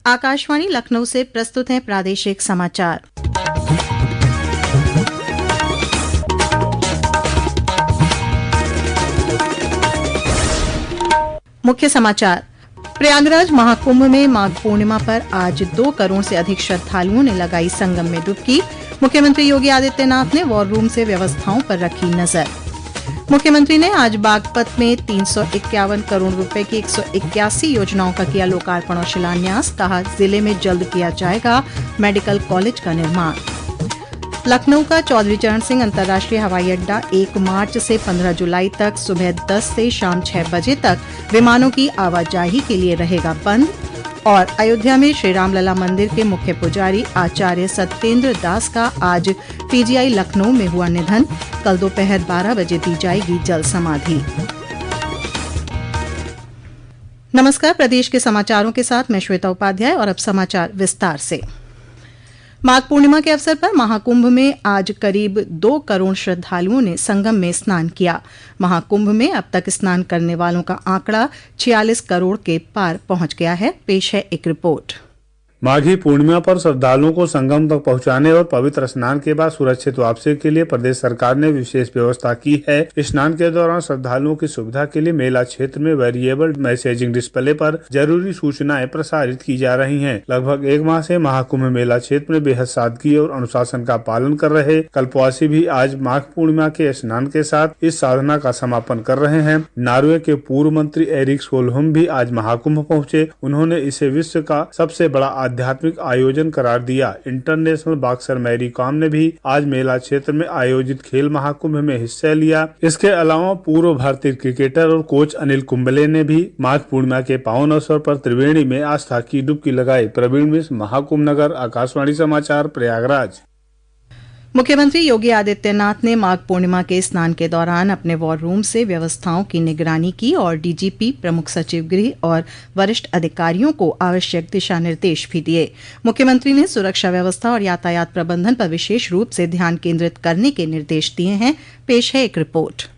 आकाशवाणी लखनऊ से प्रस्तुत हैं प्रादेशिक समाचार। मुख्य समाचार। प्रयागराज महाकुंभ में माघ पूर्णिमा पर आज 2 करोड़ से अधिक श्रद्धालुओं ने लगाई संगम में डुबकी। मुख्यमंत्री योगी आदित्यनाथ ने वॉर रूम से व्यवस्थाओं पर रखी नजर। मुख्यमंत्री ने आज बागपत में 351 करोड़ रुपए की 181 योजनाओं का किया लोकार्पण और शिलान्यास। कहा, जिले में जल्द किया जाएगा मेडिकल कॉलेज का निर्माण। लखनऊ का चौधरी चरण सिंह अंतर्राष्ट्रीय हवाई अड्डा 1 मार्च से 15 जुलाई तक सुबह 10 से शाम 6 बजे तक विमानों की आवाजाही के लिए रहेगा बंद। और अयोध्या में श्री रामलला मंदिर के मुख्य पुजारी आचार्य सत्येंद्र दास का आज पीजीआई लखनऊ में हुआ निधन। कल दोपहर 12 बजे दी जाएगी जल समाधि। नमस्कार, प्रदेश के समाचारों के साथ मैं श्वेता उपाध्याय और अब समाचार विस्तार से। माघ पूर्णिमा के अवसर पर महाकुंभ में आज करीब 2 करोड़ श्रद्धालुओं ने संगम में स्नान किया। महाकुंभ में अब तक स्नान करने वालों का आंकड़ा 46 करोड़ के पार पहुंच गया है। पेश है एक रिपोर्ट। माघी पूर्णिमा पर श्रद्धालुओं को संगम तक पहुंचाने और पवित्र स्नान के बाद सुरक्षित वापसी के लिए प्रदेश सरकार ने विशेष व्यवस्था की है। स्नान के दौरान श्रद्धालुओं की सुविधा के लिए मेला क्षेत्र में वेरिएबल मैसेजिंग डिस्प्ले पर जरूरी सूचनाएं प्रसारित की जा रही हैं। लगभग 1 माह से महाकुंभ मेला क्षेत्र में बेहद सादगी और अनुशासन का पालन कर रहे कल्पवासी भी आज माघ पूर्णिमा के स्नान के साथ इस साधना का समापन कर रहे हैं। नॉर्वे के पूर्व मंत्री एरिक सोलहोम भी आज महाकुंभ पहुँचे। उन्होंने इसे विश्व का सबसे बड़ा आध्यात्मिक आयोजन करार दिया। इंटरनेशनल बॉक्सर मैरी कॉम ने भी आज मेला क्षेत्र में आयोजित खेल महाकुंभ में हिस्सा लिया। इसके अलावा पूर्व भारतीय क्रिकेटर और कोच अनिल कुंबले ने भी माघ पूर्णिमा के पावन अवसर पर त्रिवेणी में आस्था की डुबकी लगाई। प्रवीण मिश्र, महाकुंभ नगर, आकाशवाणी समाचार, प्रयागराज। मुख्यमंत्री योगी आदित्यनाथ ने माघ पूर्णिमा के स्नान के दौरान अपने वॉर रूम से व्यवस्थाओं की निगरानी की और डीजीपी, प्रमुख सचिव गृह और वरिष्ठ अधिकारियों को आवश्यक दिशा निर्देश भी दिए। मुख्यमंत्री ने सुरक्षा व्यवस्था और यातायात प्रबंधन पर विशेष रूप से ध्यान केंद्रित करने के निर्देश दिए हैं। पेश है एक रिपोर्ट।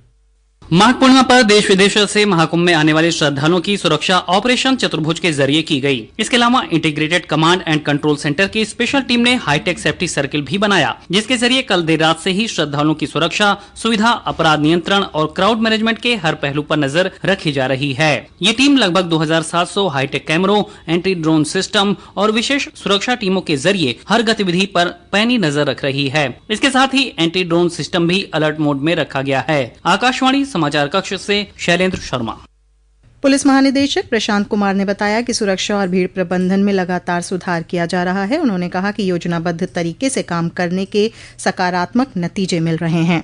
माघ पूर्णिमा पर देश विदेश से महाकुंभ में आने वाले श्रद्धालुओं की सुरक्षा ऑपरेशन चतुर्भुज के जरिए की गई। इसके अलावा integrated command and control centre की स्पेशल टीम ने हाईटेक सेफ्टी सर्किल भी बनाया, जिसके जरिए कल देर रात से ही श्रद्धालुओं की सुरक्षा, सुविधा, अपराध नियंत्रण और क्राउड मैनेजमेंट के हर पहलू पर नजर रखी जा रही है। ये टीम लगभग 2700 हाईटेक कैमरों, एंटी ड्रोन सिस्टम और विशेष सुरक्षा टीमों के जरिए हर गतिविधि पर पैनी नजर रख रही है। इसके साथ ही एंटी ड्रोन सिस्टम भी अलर्ट मोड में रखा गया है। आकाशवाणी समाचार कक्ष से शैलेंद्र शर्मा। पुलिस महानिदेशक प्रशांत कुमार ने बताया कि सुरक्षा और भीड़ प्रबंधन में लगातार सुधार किया जा रहा है। उन्होंने कहा कि योजनाबद्ध तरीके से काम करने के सकारात्मक नतीजे मिल रहे हैं।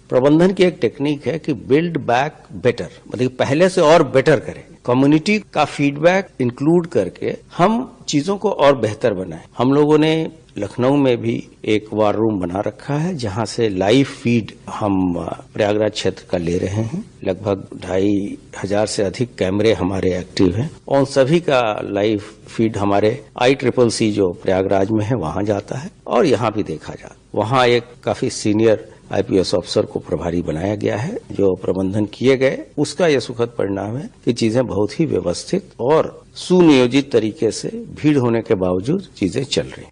प्रबंधन की एक टेक्निक है कि बिल्ड बैक बेटर, मतलब पहले से और बेटर करें। कम्युनिटी का फीडबैक इंक्लूड करके हम चीजों को और बेहतर बनाएं। हम लोगों ने लखनऊ में भी एक वार रूम बना रखा है, जहां से लाइव फीड हम प्रयागराज क्षेत्र का ले रहे हैं। लगभग 2500 से अधिक कैमरे हमारे एक्टिव हैं और सभी का लाइव फीड हमारे ICCC जो प्रयागराज में है वहां जाता है और यहाँ भी देखा जाता है। वहां एक काफी सीनियर IPS अफसर को प्रभारी बनाया गया है। जो प्रबंधन किए गए उसका यह सुखद परिणाम है कि चीजें बहुत ही व्यवस्थित और सुनियोजित तरीके से भीड़ होने के बावजूद चीजें चल रही।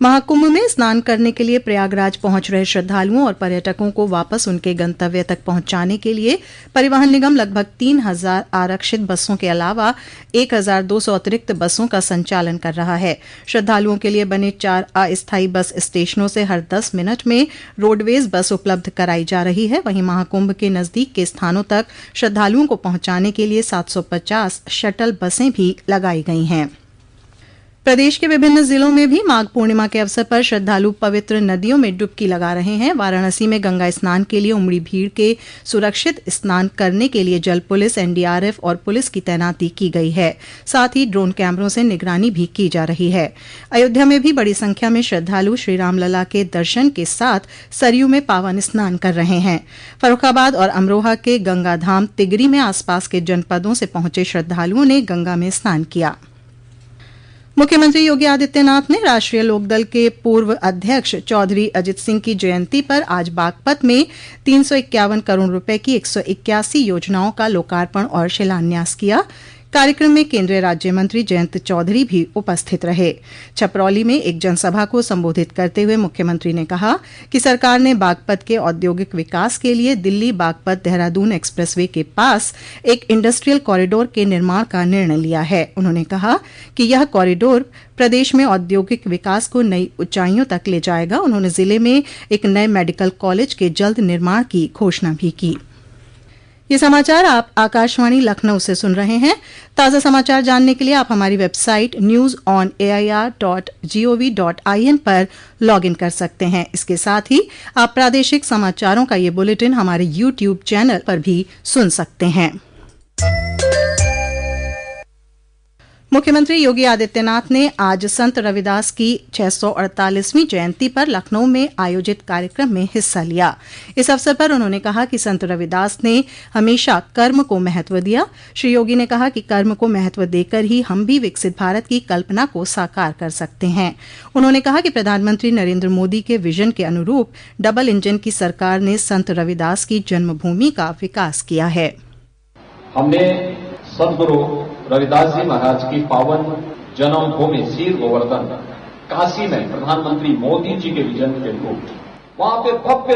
महाकुंभ में स्नान करने के लिए प्रयागराज पहुंच रहे श्रद्धालुओं और पर्यटकों को वापस उनके गंतव्य तक पहुंचाने के लिए परिवहन निगम लगभग 3000 आरक्षित बसों के अलावा 1200 अतिरिक्त बसों का संचालन कर रहा है। श्रद्धालुओं के लिए बने 4 अस्थायी बस स्टेशनों से हर 10 मिनट में रोडवेज बस उपलब्ध कराई जा रही है। वहीं महाकुंभ के नजदीक के स्थानों तक श्रद्धालुओं को पहुंचाने के लिए 750 शटल बसें भी लगाई गई हैं। प्रदेश के विभिन्न जिलों में भी माघ पूर्णिमा के अवसर पर श्रद्धालु पवित्र नदियों में डुबकी लगा रहे हैं। वाराणसी में गंगा स्नान के लिए उमड़ी भीड़ के सुरक्षित स्नान करने के लिए जल पुलिस, NDRF और पुलिस की तैनाती की गई है। साथ ही ड्रोन कैमरों से निगरानी भी की जा रही है। अयोध्या में भी बड़ी संख्या में श्रद्धालु श्री रामलला के दर्शन के साथ सरयू में पावन स्नान कर रहे हैं। फर्रुखाबाद और अमरोहा के गंगाधाम, तिगरी में आसपास के जनपदों से पहुंचे श्रद्धालुओं ने गंगा में स्नान किया। मुख्यमंत्री योगी आदित्यनाथ ने राष्ट्रीय लोकदल के पूर्व अध्यक्ष चौधरी अजित सिंह की जयंती पर आज बागपत में 351 करोड़ रुपए की 181 योजनाओं का लोकार्पण और शिलान्यास किया। कार्यक्रम में केंद्रीय राज्य मंत्री जयंत चौधरी भी उपस्थित रहे। छपरौली में एक जनसभा को संबोधित करते हुए मुख्यमंत्री ने कहा कि सरकार ने बागपत के औद्योगिक विकास के लिए दिल्ली बागपत देहरादून एक्सप्रेसवे के पास एक इंडस्ट्रियल कॉरिडोर के निर्माण का निर्णय लिया है। उन्होंने कहा कि यह कॉरिडोर प्रदेश में औद्योगिक विकास को नई ऊंचाइयों तक ले जाएगा। उन्होंने जिले में एक नए मेडिकल कॉलेज के जल्द निर्माण की घोषणा भी की। ये समाचार आप आकाशवाणी लखनऊ से सुन रहे हैं। ताज़ा समाचार जानने के लिए आप हमारी वेबसाइट news.on.air.gov.in पर लॉगिन कर सकते हैं। इसके साथ ही आप प्रादेशिक समाचारों का ये बुलेटिन हमारे YouTube चैनल पर भी सुन सकते हैं। मुख्यमंत्री योगी आदित्यनाथ ने आज संत रविदास की 648वीं जयंती पर लखनऊ में आयोजित कार्यक्रम में हिस्सा लिया। इस अवसर पर उन्होंने कहा कि संत रविदास ने हमेशा कर्म को महत्व दिया। श्री योगी ने कहा कि कर्म को महत्व देकर ही हम भी विकसित भारत की कल्पना को साकार कर सकते हैं। उन्होंने कहा कि प्रधानमंत्री नरेंद्र मोदी के विजन के अनुरूप डबल इंजन की सरकार ने संत रविदास की जन्मभूमि का विकास किया है। हमने सदगुरु रविदास जी महाराज की पावन जन्मभूमि सीर गोवर्धन काशी में प्रधानमंत्री मोदी जी के विजन के अनुरूप वहां पे भव्य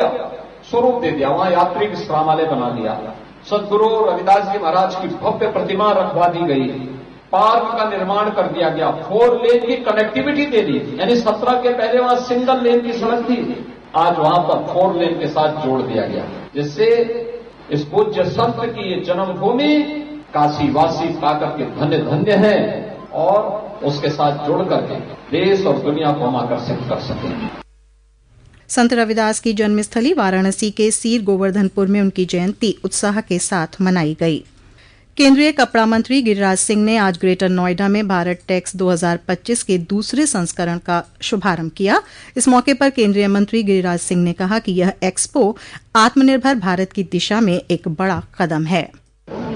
स्वरूप दे दिया। वहां यात्री विश्रामालय बना दिया। सदगुरु रविदास जी महाराज की भव्य प्रतिमा रखवा दी गई। पार्क का निर्माण कर दिया गया। 4 लेन की कनेक्टिविटी दे दी। यानी 17 के पहले वहां सिंगल लेन की सड़क थी, आज वहां पर 4 लेन के साथ जोड़ दिया गया, जिससे इस पूज्य संत की ये जन्मभूमि काशीवासी पाकर के धन्य धन्य है और उसके साथ जुड़ करके देश और दुनिया को हम आकर्षित कर सकेंगे। संत रविदास की जन्मस्थली वाराणसी के सीर गोवर्धनपुर में उनकी जयंती उत्साह के साथ मनाई गई। केंद्रीय कपड़ा मंत्री गिरिराज सिंह ने आज ग्रेटर नोएडा में भारत टैक्स 2025 के दूसरे संस्करण का शुभारंभ किया। इस मौके पर केंद्रीय मंत्री गिरिराज सिंह ने कहा कि यह एक्सपो आत्मनिर्भर भारत की दिशा में एक बड़ा कदम है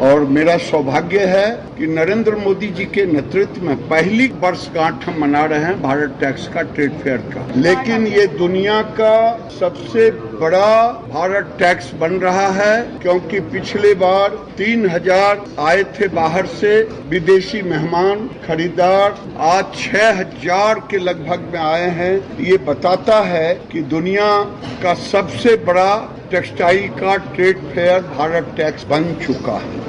और मेरा सौभाग्य है कि नरेंद्र मोदी जी के नेतृत्व में पहली वर्षगांठ हम मना रहे हैं भारत टैक्स का, ट्रेड फेयर का। लेकिन ये दुनिया का सबसे बड़ा भारत टैक्स बन रहा है, क्योंकि पिछले बार 3000 आए थे बाहर से विदेशी मेहमान खरीदार, आज 6000 के लगभग में आए हैं। ये बताता है कि दुनिया का सबसे बड़ा टेक्सटाइल का ट्रेड फेयर भारत टैक्स बन चुका है।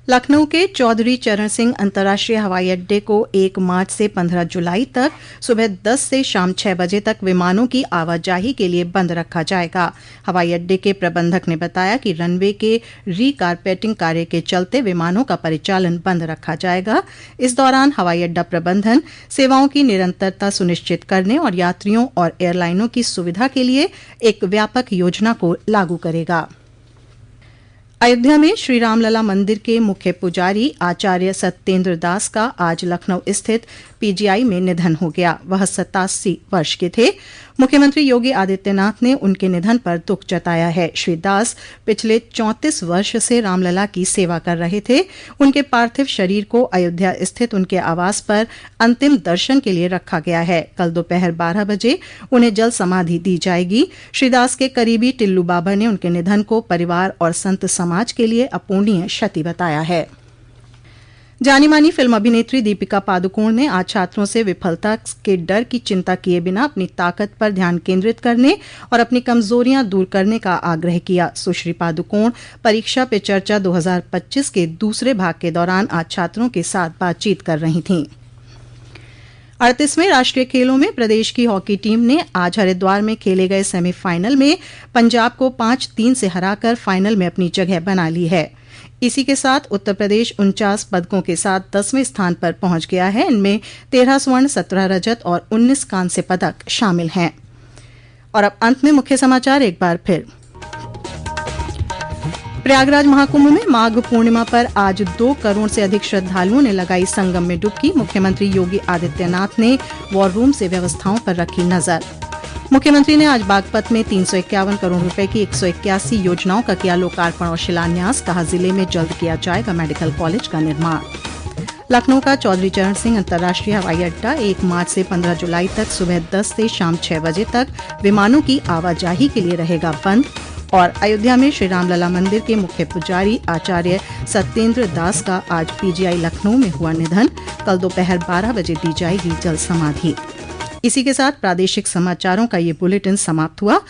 लखनऊ के चौधरी चरण सिंह अंतर्राष्ट्रीय हवाई अड्डे को 1 मार्च से 15 जुलाई तक सुबह 10 से शाम 6 बजे तक विमानों की आवाजाही के लिए बंद रखा जाएगा। हवाई अड्डे के प्रबंधक ने बताया कि रनवे के रीकारपेटिंग कार्य के चलते विमानों का परिचालन बंद रखा जाएगा। इस दौरान हवाई अड्डा प्रबंधन सेवाओं की निरंतरता सुनिश्चित करने और यात्रियों और एयरलाइनों की सुविधा के लिए एक व्यापक योजना को लागू करेगा। अयोध्या में श्री रामलला मंदिर के मुख्य पुजारी आचार्य सत्येंद्र दास का आज लखनऊ स्थित पीजीआई में निधन हो गया। वह 87 वर्ष के थे। मुख्यमंत्री योगी आदित्यनाथ ने उनके निधन पर दुख जताया है। श्री दास पिछले 34 वर्ष से रामलला की सेवा कर रहे थे। उनके पार्थिव शरीर को अयोध्या स्थित उनके आवास पर अंतिम दर्शन के लिए रखा गया है। कल दोपहर 12 बजे उन्हें जल समाधि दी जाएगी। श्री दास के करीबी टिल्लू बाबा ने उनके निधन को परिवार और संत समाज के लिए अपूर्णीय क्षति बताया है। जानी मानी फिल्म अभिनेत्री दीपिका पादुकोण ने आज छात्रों से विफलता के डर की चिंता किए बिना अपनी ताकत पर ध्यान केंद्रित करने और अपनी कमजोरियां दूर करने का आग्रह किया। सुश्री पादुकोण परीक्षा पे चर्चा 2025 के दूसरे भाग के दौरान आज छात्रों के साथ बातचीत कर रही थीं। 38वें राष्ट्रीय खेलों में प्रदेश की हॉकी टीम ने आज हरिद्वार में खेले गए सेमीफाइनल में पंजाब को 5-3 से हराकर फाइनल में अपनी जगह बना ली है। इसी के साथ उत्तर प्रदेश 49 पदकों के साथ 10वें स्थान पर पहुंच गया है। इनमें 13 स्वर्ण, 17 रजत और 19 कांस्य पदक शामिल हैं। और अब अंत में मुख्य समाचार एक बार फिर। प्रयागराज महाकुंभ में माघ पूर्णिमा पर आज 2 करोड़ से अधिक श्रद्धालुओं ने लगाई संगम में डुबकी। मुख्यमंत्री योगी आदित्यनाथ ने वॉर रूम से व्यवस्थाओं पर रखी नजर। मुख्यमंत्री ने आज बागपत में 351 करोड़ रुपए की 181 योजनाओं का किया लोकार्पण और शिलान्यास। कहा जिले में जल्द किया जाएगा मेडिकल कॉलेज का निर्माण। लखनऊ का चौधरी चरण सिंह अंतर्राष्ट्रीय हवाई अड्डा 1 मार्च से 15 जुलाई तक सुबह 10 से शाम 6 बजे तक विमानों की आवाजाही के लिए रहेगा बंद। और अयोध्या में श्री रामलला मंदिर के मुख्य पुजारी आचार्य सत्येंद्र दास का आज पीजीआई लखनऊ में हुआ निधन। कल दोपहर 12 बजे दी जाएगी जल समाधि। इसी के साथ प्रादेशिक समाचारों का ये बुलेटिन समाप्त हुआ।